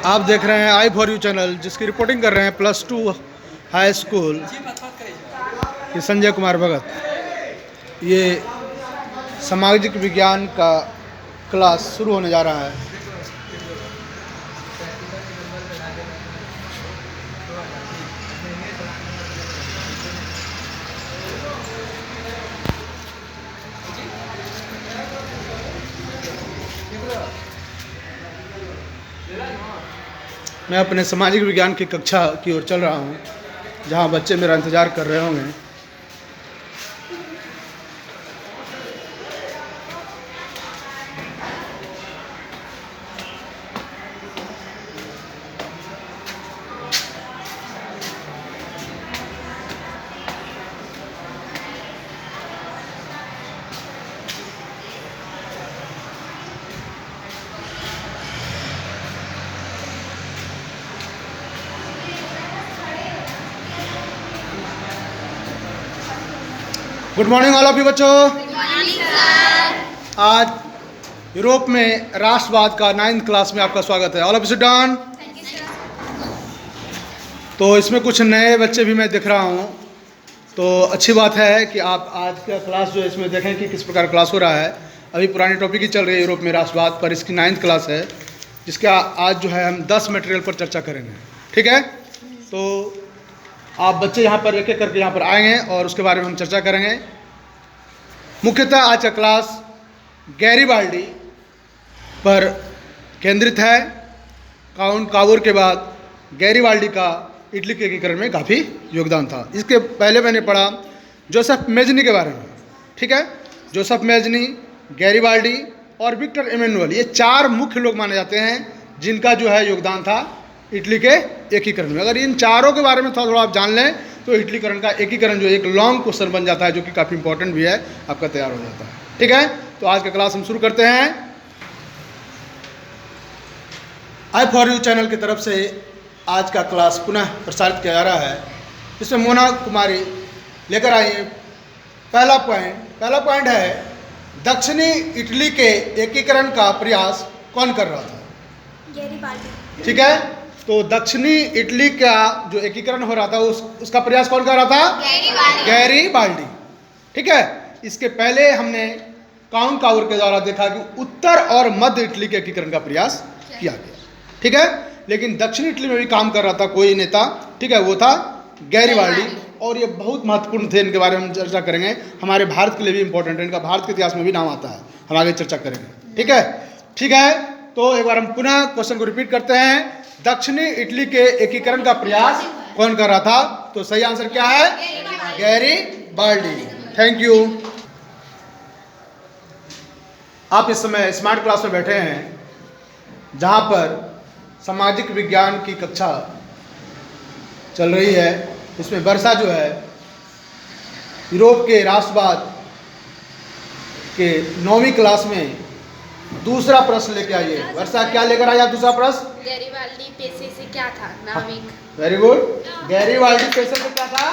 आप देख रहे हैं i4u चैनल, जिसकी रिपोर्टिंग कर रहे हैं +2 हाई स्कूल के संजय कुमार भगत। ये सामाजिक विज्ञान का क्लास शुरू होने जा रहा है। मैं अपने सामाजिक विज्ञान की कक्षा की ओर चल रहा हूँ, जहाँ बच्चे मेरा इंतज़ार कर रहे होंगे। Good morning all of you बच्चों। आज यूरोप में राष्ट्रवाद का 9th क्लास में आपका स्वागत है। All of you sit down. तो इसमें कुछ नए बच्चे भी मैं दिख रहा हूँ, तो अच्छी बात है कि आप आज का क्लास जो है इसमें देखें कि किस प्रकार क्लास हो रहा है। अभी पुरानी टॉपिक ही चल रही है यूरोप में राष्ट्रवाद पर, इसकी 9th क्लास है, जिसका आज जो है हम 10 मटेरियल पर चर्चा करेंगे। ठीक है, तो आप बच्चे यहाँ पर एक एक करके यहाँ पर आएंगे और उसके बारे में हम चर्चा करेंगे। मुख्यतः आज का क्लास गैरीबाल्डी पर केंद्रित है। काउंट कावूर के बाद गैरीबाल्डी का इटली के एकीकरण में काफ़ी योगदान था। इसके पहले मैंने पढ़ा जोसेफ मेजनी के बारे में। ठीक है, जोसेफ मेजनी, गैरीबाल्डी और विक्टर इमैनुअल, ये 4 मुख्य लोग माने जाते हैं जिनका जो है योगदान था इटली के एकीकरण में। अगर इन चारों के बारे में थोड़ा आप जान लें तो इटलीकरण का एकीकरण जो एक लॉन्ग क्वेश्चन बन जाता है, जो कि काफ़ी इंपॉर्टेंट भी है, आपका तैयार हो जाता है। ठीक है, तो आज का क्लास हम शुरू करते हैं। i4u चैनल की तरफ से आज का क्लास पुनः प्रसारित किया जा रहा है। इसमें मोना कुमारी लेकर आई है पहला पॉइंट है दक्षिणी इटली के एकीकरण का प्रयास कौन कर रहा था? गैरीबाल्डी। ठीक है, तो दक्षिणी इटली का जो एकीकरण हो रहा था उसका प्रयास कौन कर रहा था? गैरीबाल्डी। ठीक है, इसके पहले हमने काउंट कावूर के द्वारा देखा कि उत्तर और मध्य इटली के एकीकरण का प्रयास किया गया। ठीक है, लेकिन दक्षिण इटली में भी काम कर रहा था कोई नेता। ठीक है, वो था गैरीबाल्डी, और ये बहुत महत्वपूर्ण थे। इनके बारे में हम चर्चा करेंगे। हमारे भारत के लिए भी इंपॉर्टेंट है, इनका भारत के इतिहास में भी नाम आता है, हम आगे चर्चा करेंगे। ठीक है, तो एक बार हम पुनः क्वेश्चन को रिपीट करते हैं। दक्षिणी इटली के एकीकरण का प्रयास कौन कर रहा था? तो सही आंसर क्या है? गैरीबाल्डी। Thank you. आप इस समय स्मार्ट क्लास में बैठे हैं, जहां पर सामाजिक विज्ञान की कक्षा चल रही है। इसमें वर्षा जो है यूरोप के राष्ट्रवाद के 9वीं क्लास में दूसरा प्रश्न लेके आई है। वर्षा क्या लेकर आई आप? दूसरा प्रश्न, गैरीबाल्डी पेशे से क्या था? नाविक। Very good. गैरीबाल्डी पेशे से क्या था?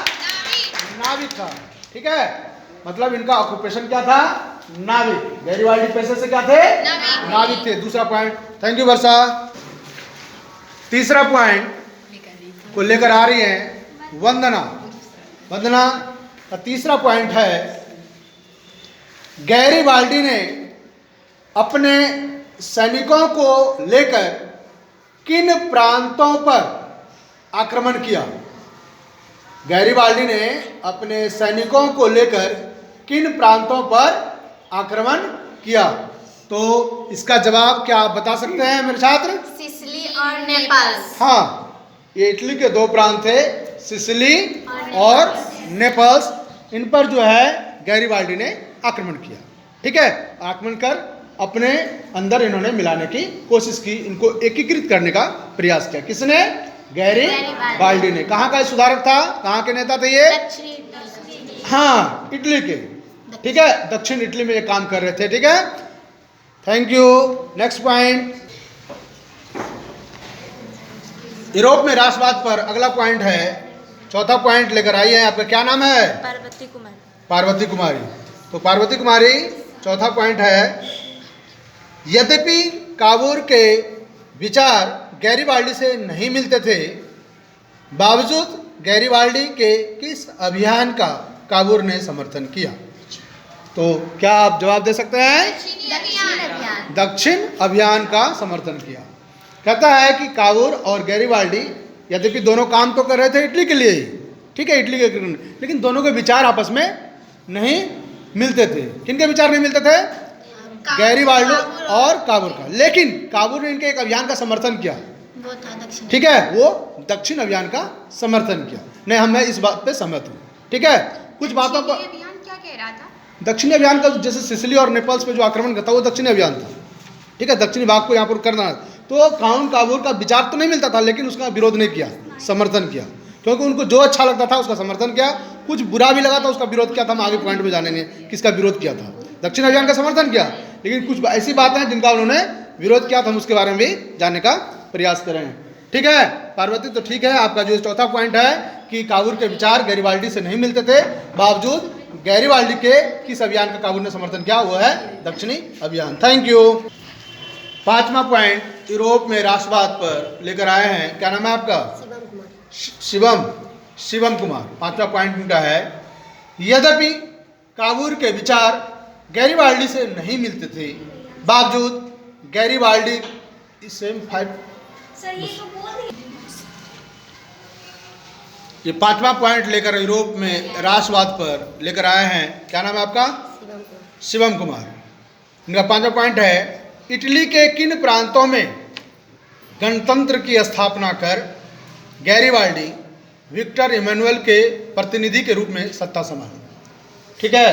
नाविक था। ठीक है, मतलब इनका ऑक्यूपेशन क्या था? नाविक। गैरीबाल्डी पेशे से क्या थे? नाविक थे। दूसरा पॉइंट। थैंक यू वर्षा। तीसरा पॉइंट को लेकर आ रही है वंदना का तीसरा पॉइंट है गैरीबाल्डी ने अपने सैनिकों को लेकर किन प्रांतों पर आक्रमण किया? गैरीबाल्डी ने अपने सैनिकों को लेकर किन प्रांतों पर आक्रमण किया? तो इसका जवाब क्या आप बता सकते हैं मेरे छात्र? सिसिली और नेपल्स। हाँ, ये इटली के 2 प्रांत थे, सिसिली और नेपल्स। इन पर जो है गैरीबाल्डी ने आक्रमण किया। ठीक है, आक्रमण कर अपने अंदर इन्होंने मिलाने की कोशिश की, इनको एकीकृत करने का प्रयास किया। किसने? गैरीबाल्डी ने। कहाँ का सुधारक था? कहाँ के नेता थे ये? हाँ, इटली के। ठीक है, दक्षिण इटली में ये काम कर रहे थे। ठीक है, thank you. Next point, Europe में राष्ट्रवाद पर अगला पॉइंट है, चौथा पॉइंट लेकर आई है। आपका क्या नाम है? पार्वती कुमारी। तो पार्वती कुमारी चौथा पॉइंट है, यद्यपि काबूर के विचार गैरिबाल्डी से नहीं मिलते थे, बावजूद गैरिबाल्डी के किस अभियान का काबूर ने समर्थन किया? तो क्या आप जवाब दे सकते हैं? दक्षिण अभियान का समर्थन किया। कहता है कि काबूर और गैरिबाल्डी यद्यपि दोनों काम तो कर रहे थे इटली के लिए ही, ठीक है, इटली के, लेकिन दोनों के विचार आपस में नहीं मिलते थे। किनके विचार नहीं मिलते थे? गैरिबाल्डी और काबूर का। लेकिन काबूर ने इनके एक अभियान का समर्थन किया, वो था दक्षिण। ठीक है, वो दक्षिण अभियान का समर्थन किया। नहीं, हम मैं इस बात पे सहमत हूँ, ठीक है। कुछ बातों को अभियान क्या कह रहा था? दक्षिणी अभियान का जैसे सिसिली और नेपल्स पे जो आक्रमण करता वो दक्षिणी अभियान था, ठीक है, दक्षिणी भाग को यहाँ पर करना। तो काबूर का विचार तो नहीं मिलता था, लेकिन उसका विरोध नहीं किया, समर्थन किया, क्योंकि उनको जो अच्छा लगता था उसका समर्थन किया, कुछ बुरा भी लगा था उसका विरोध किया था। हम आगे पॉइंट में जानेंगे किसका विरोध किया था। दक्षिण अभियान का समर्थन किया, लेकिन कुछ ऐसी बातें हैं जिनका उन्होंने विरोध किया था, हम उसके बारे में भी जानने का प्रयास करेंगे, ठीक है। पार्वती, तो ठीक है, आपका जो चौथा पॉइंट है कि काबूर के विचार गैरिबाल्डी से नहीं मिलते थे, बावजूद गैरिबाल्डी के किस अभियान का काबूर ने समर्थन किया? वो है दक्षिणी अभियान। Thank you. पांचवा पॉइंट यूरोप में राष्ट्रवाद पर लेकर आए हैं, क्या नाम है आपका? शिवम कुमार। पांचवा पॉइंट उनका है, यद्यपि काबूर के विचार गैरिबाल्डी से नहीं मिलते थे, बावजूद गैरिबाल्डी ये पांचवा पॉइंट लेकर यूरोप में राष्ट्रवाद पर लेकर आए हैं, क्या नाम है आपका? शिवम कुमार। इनका पांचवा पॉइंट है, इटली के किन प्रांतों में गणतंत्र की स्थापना कर गैरिबाल्डी विक्टर इमैनुअल के प्रतिनिधि के रूप में सत्ता संभाली? ठीक है,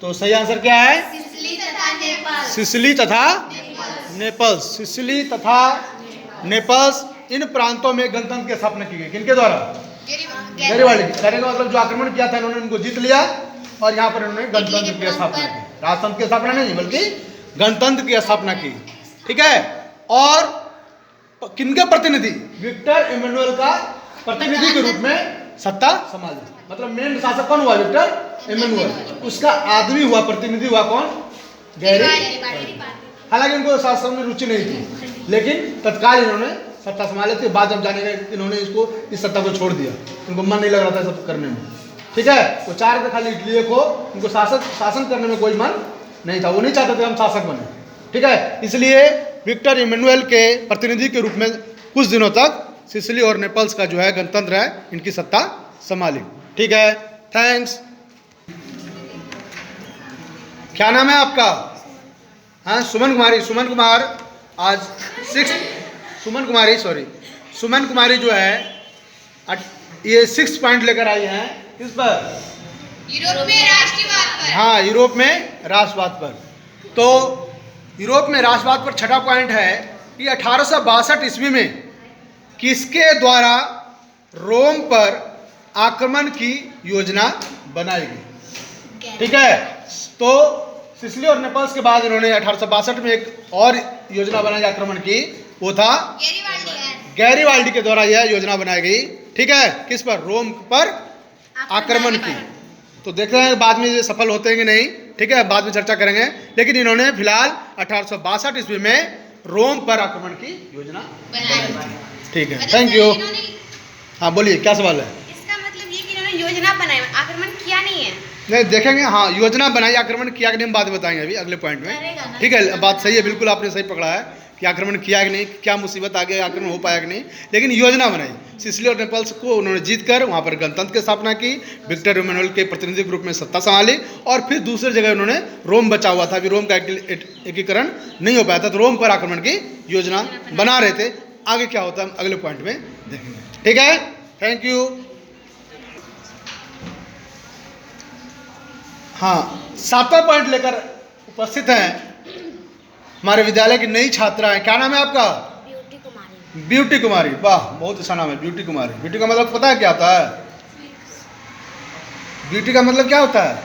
तो सही आंसर क्या है? सिसिली तथा नेपल्स। सिसिली तथा नेपल्स, इन प्रांतों में गणतंत्र की स्थापना की गई। किनके द्वारा? गैरिबाल्डी। कहने का मतलब जो आक्रमण किया था इन्होंने उनको जीत लिया और यहाँ पर इन्होंने गणतंत्र की स्थापना की। राजतंत्र की स्थापना नहीं बल्कि गणतंत्र की स्थापना की, ठीक है। और किनके प्रतिनिधि? विक्टर इमैनुअल का प्रतिनिधि के रूप में सत्ता संभाली। मतलब मेन शासक कौन हुआ? Victor Emmanuel. उसका आदमी हुआ, प्रतिनिधि हुआ कौन? गैरिबाल्डी। हालांकि उनको शासन में रुचि नहीं थी, लेकिन तत्काल इन्होंने सत्ता संभाली थी। बाद जब जानेगा इन्होंने इस सत्ता को छोड़ दिया, उनको मन नहीं लग रहा था सब करने में, ठीक है। तो चार खाली इटली को उनको शासन करने में कोई मन नहीं था, वो नहीं चाहते थे हम शासक बने, ठीक है। इसलिए विक्टर इमैनुअल के प्रतिनिधि के रूप में कुछ दिनों तक सिसिली और नेपल्स का जो है गणतंत्र है इनकी सत्ता संभाली, ठीक है। थैंक्स। क्या नाम है आपका? हाँ, सुमन कुमारी। सुमन कुमार आज सुमन कुमारी जो है ये 6 पॉइंट लेकर आई हैं। किस पर? यूरोप में राष्ट्रवाद पर। हाँ, यूरोप में राष्ट्रवाद पर। तो यूरोप में राष्ट्रवाद पर छठा पॉइंट है कि 1862 ईस्वी में किसके द्वारा रोम पर आक्रमण की योजना बनाई गई? ठीक है। तो सिसिली और नेपल्स के बाद इन्होंने 1862 में एक और योजना बनाई आक्रमण की, वो था गैरिबाल्डी के द्वारा यह योजना बनाई गई, ठीक है। किस पर? रोम पर आक्रमण की। तो देखते हैं बाद में ये सफल होते हैं कि नहीं, ठीक है, बाद में चर्चा करेंगे। लेकिन इन्होंने फिलहाल 1862 ईस्वी में रोम पर आक्रमण की योजना बनाई, ठीक है। Thank you. हाँ बोलिए, क्या सवाल है? इसका मतलब ये कि इन्होंने योजना बनाई, आक्रमण किया नहीं है। नहीं, देखेंगे। हाँ, योजना बनाई, आक्रमण किया कि नहीं हम बाद में बताएंगे अभी अगले पॉइंट में, ठीक है। बात सही है, बिल्कुल आपने सही पकड़ा है कि आक्रमण किया कि नहीं, क्या मुसीबत आ गई, आक्रमण हो पाया कि नहीं, लेकिन योजना बनाई। सिसिली और नेपल्स को उन्होंने जीत कर वहाँ पर गणतंत्र की स्थापना की, विक्टर इमैनुअल के प्रतिनिधि के रूप में सत्ता संभाली, और फिर दूसरी जगह उन्होंने रोम बचा हुआ था, अभी रोम का एकीकरण नहीं हो पाया था, तो रोम पर आक्रमण की योजना बना रहे थे। आगे क्या होता है हम अगले पॉइंट में देखेंगे, ठीक है। Thank you. हाँ, 7वां पॉइंट लेकर उपस्थित हैं हमारे विद्यालय की नई छात्रा है। क्या नाम है आपका? ब्यूटी कुमारी। वाह, बहुत अच्छा नाम है, ब्यूटी कुमारी। ब्यूटी का मतलब पता है क्या होता है? ब्यूटी का मतलब क्या होता है?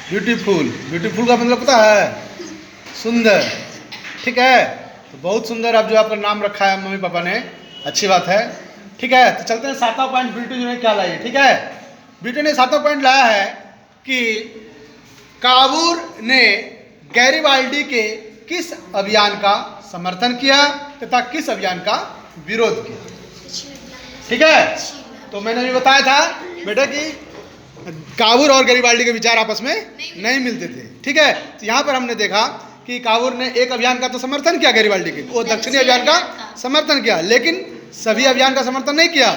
ब्यूटीफुल। ब्यूटीफुल का मतलब पता है? सुंदर, ठीक है। तो बहुत सुंदर अब जो आपका नाम रखा है मम्मी पापा ने, अच्छी बात है, ठीक है। तो चलते हैं 7वां पॉइंट ब्यूटी जो है क्या लाई, ठीक है। ब्यूटी ने 7वां पॉइंट लाया है कि काबूर ने गैरिबाल्डी के किस अभियान का समर्थन किया तथा किस अभियान का विरोध किया? ठीक है, तो मैंने अभी बताया था बेटा कि कावूर और गैरिबाल्डी के विचार आपस में नहीं मिलते थे। ठीक है, तो यहाँ पर हमने देखा कि कावूर ने एक अभियान का तो समर्थन किया गैरिबाल्डी के, वो दक्षिणी अभियान का समर्थन किया, लेकिन सभी अभियान का समर्थन नहीं किया।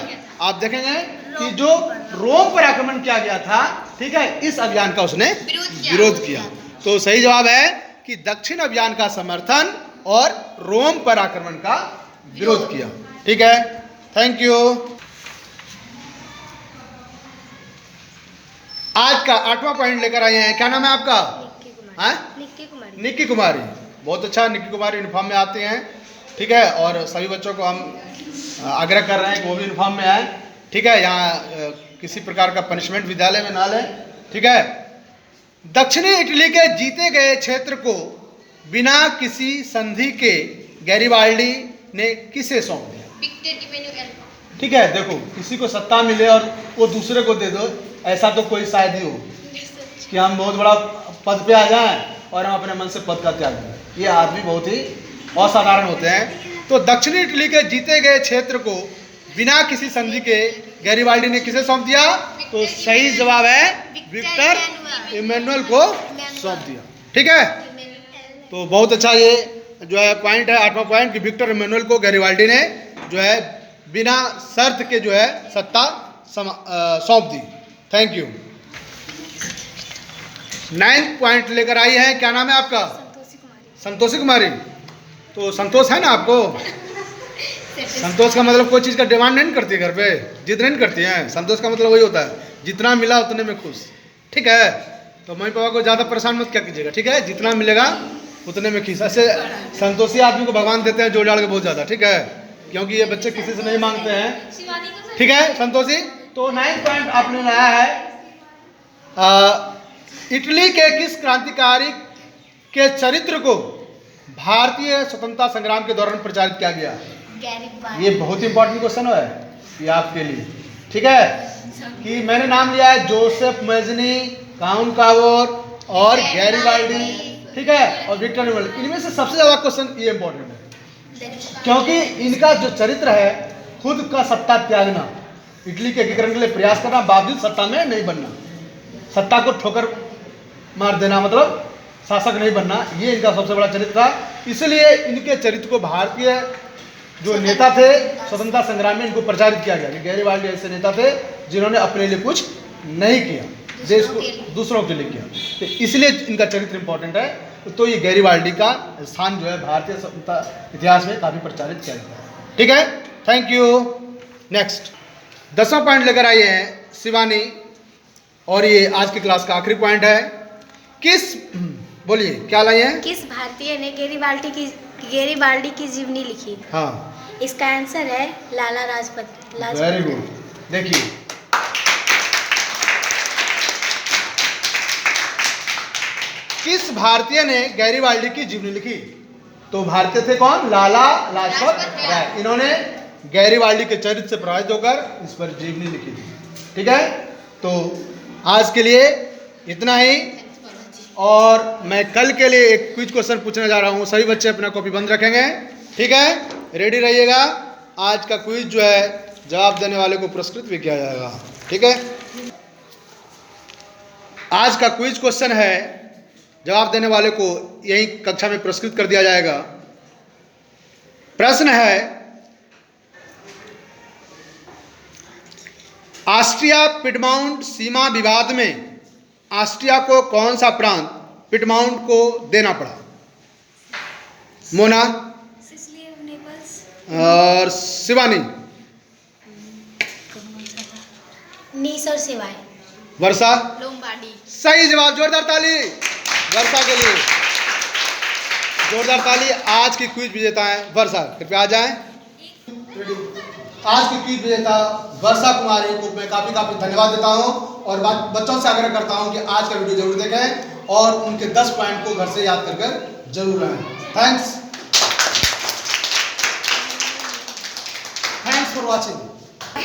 आप देखेंगे कि जो रोम पर आक्रमण किया गया था, ठीक है, इस अभियान का उसने विरोध किया। तो सही जवाब है कि दक्षिण अभियान का समर्थन और रोम पर आक्रमण का विरोध किया। ठीक है, थैंक यू। आज का 8वां पॉइंट लेकर आए हैं, क्या नाम है आपका? निक्की कुमारी। बहुत अच्छा, निक्की कुमारी यूनिफॉर्म में आते हैं। ठीक है, और सभी बच्चों को हम आग्रह कर रहे हैं कि वो भी यूनिफॉर्म में आए। ठीक है, यहाँ किसी प्रकार का पनिशमेंट विद्यालय में ना लें। ठीक है, दक्षिणी इटली के जीते गए क्षेत्र को बिना किसी संधि के गैरिबाल्डी ने किसे सौंप दिया? ठीक है, देखो, किसी को सत्ता मिले और वो दूसरे को दे दो, ऐसा तो कोई शायद ही हो कि हम बहुत बड़ा पद पे आ जाएं और हम अपने मन से पद का त्याग करें। ये आदमी बहुत ही असाधारण होते हैं। तो दक्षिणी इटली के जीते गए क्षेत्र को बिना किसी संधि के गैरिबाल्डी ने किसे सौंप दिया? तो सही जवाब है विक्टर इमैनुअल को सौंप दिया। ठीक है, तो बहुत अच्छा ये जो है पॉइंट है, 8वां पॉइंट, कि विक्टर इमैनुअल को गैरिबाल्डी ने जो है बिना शर्त के जो है सत्ता सौंप दी। Thank you. 9th पॉइंट लेकर आई है, क्या नाम है आपका? संतोषी कुमारी। तो संतोष है ना आपको? संतोष का मतलब कोई चीज़ का डिमांड नहीं करती घर पे, जिद नहीं करती हैं। संतोष का मतलब वही होता है, जितना मिला उतने में खुश। ठीक है, तो मम्मी पापा को ज़्यादा परेशान मत क्या कीजिएगा। ठीक है, जितना मिलेगा उतने में खुश। ऐसे संतोषी आदमी को भगवान देते हैं जोड़ जाड़ के बहुत ज़्यादा। ठीक है, क्योंकि ये बच्चे किसी से नहीं मांगते हैं। ठीक है संतोषी, तो 9th पॉइंट आपने लाया है, इटली के किस क्रांतिकारी के चरित्र को भारतीय स्वतंत्रता संग्राम के दौरान प्रचारित किया गया? ये बहुत इंपॉर्टेंट क्वेश्चन है ये आपके लिए। ठीक है, कि मैंने नाम लिया है जोसेफ मैजनी, काउंट कावोर और गैरिबाल्डी। ठीक है, और विक्टर इमैनुअल। इनमें से सबसे ज्यादा क्वेश्चन ये इंपॉर्टेंट है, क्योंकि इनका जो चरित्र है, खुद का सत्ता त्यागना, इटली के एकीकरण के लिए प्रयास करना, बावजूद सत्ता में नहीं बनना, सत्ता को ठोकर मार देना, मतलब शासक नहीं बनना, ये इनका सबसे बड़ा चरित्र था। इसलिए इनके चरित्र को भारतीय जो नेता थे स्वतंत्रता संग्राम में इनको प्रचारित किया गया कि गैरिबाल्डी ऐसे नेता थे जिन्होंने अपने लिए कुछ नहीं किया, देश को दूसरों के लिए किया। तो इसलिए इनका चरित्र इंपॉर्टेंट है। तो ये गैरिबाल्डी का स्थान जो है भारतीय स्वतंत्रता इतिहास में काफ़ी प्रचारित किया गया है। ठीक है, थैंक यू। नेक्स्ट 10वां पॉइंट लेकर आई है शिवानी, और ये आज की क्लास का आखिरी पॉइंट है। किस, बोलिए क्या लाई है? किस भारतीय ने गैरिबाल्डी की जीवनी लिखी? हाँ, इसका आंसर है लाला लाजपत। Very good. देखिए, किस भारतीय ने गैरिबाल्डी की जीवनी लिखी? तो भारतीय थे कौन? लाला लाजपत राय। इन्होंने गैरिबाल्डी के चरित्र से प्रभावित होकर इस पर जीवनी लिखी थी। ठीक है, तो आज के लिए इतना ही, और मैं कल के लिए एक क्विज क्वेश्चन पूछने जा रहा हूँ। सभी बच्चे अपना कॉपी बंद रखेंगे। ठीक है, रेडी रहिएगा। आज का क्विज जो है जवाब देने वाले को पुरस्कृत भी किया जाएगा। ठीक है, आज का क्विज क्वेश्चन है, जवाब देने वाले को यही कक्षा में पुरस्कृत कर दिया जाएगा। प्रश्न है, ऑस्ट्रिया पिडमाउंट सीमा विवाद में ऑस्ट्रिया को कौन सा प्रांत पिडमाउंट को देना पड़ा? मोना और शिवानी। नीस और सिवाय। वर्षा। लोम्बार्डी। सही जवाब, जोरदार ताली वर्षा के लिए, जोरदार ताली। आज की क्विज विजेता है वर्षा, कृपया आ जाएं। आज की क्विज विजेता वर्षा कुमारी को मैं काफ़ी धन्यवाद देता हूं, और बच्चों से आग्रह करता हूं कि आज का वीडियो जरूर देखें और उनके 10 पॉइंट को घर से याद कर जरूर आएं। Thanks for watching.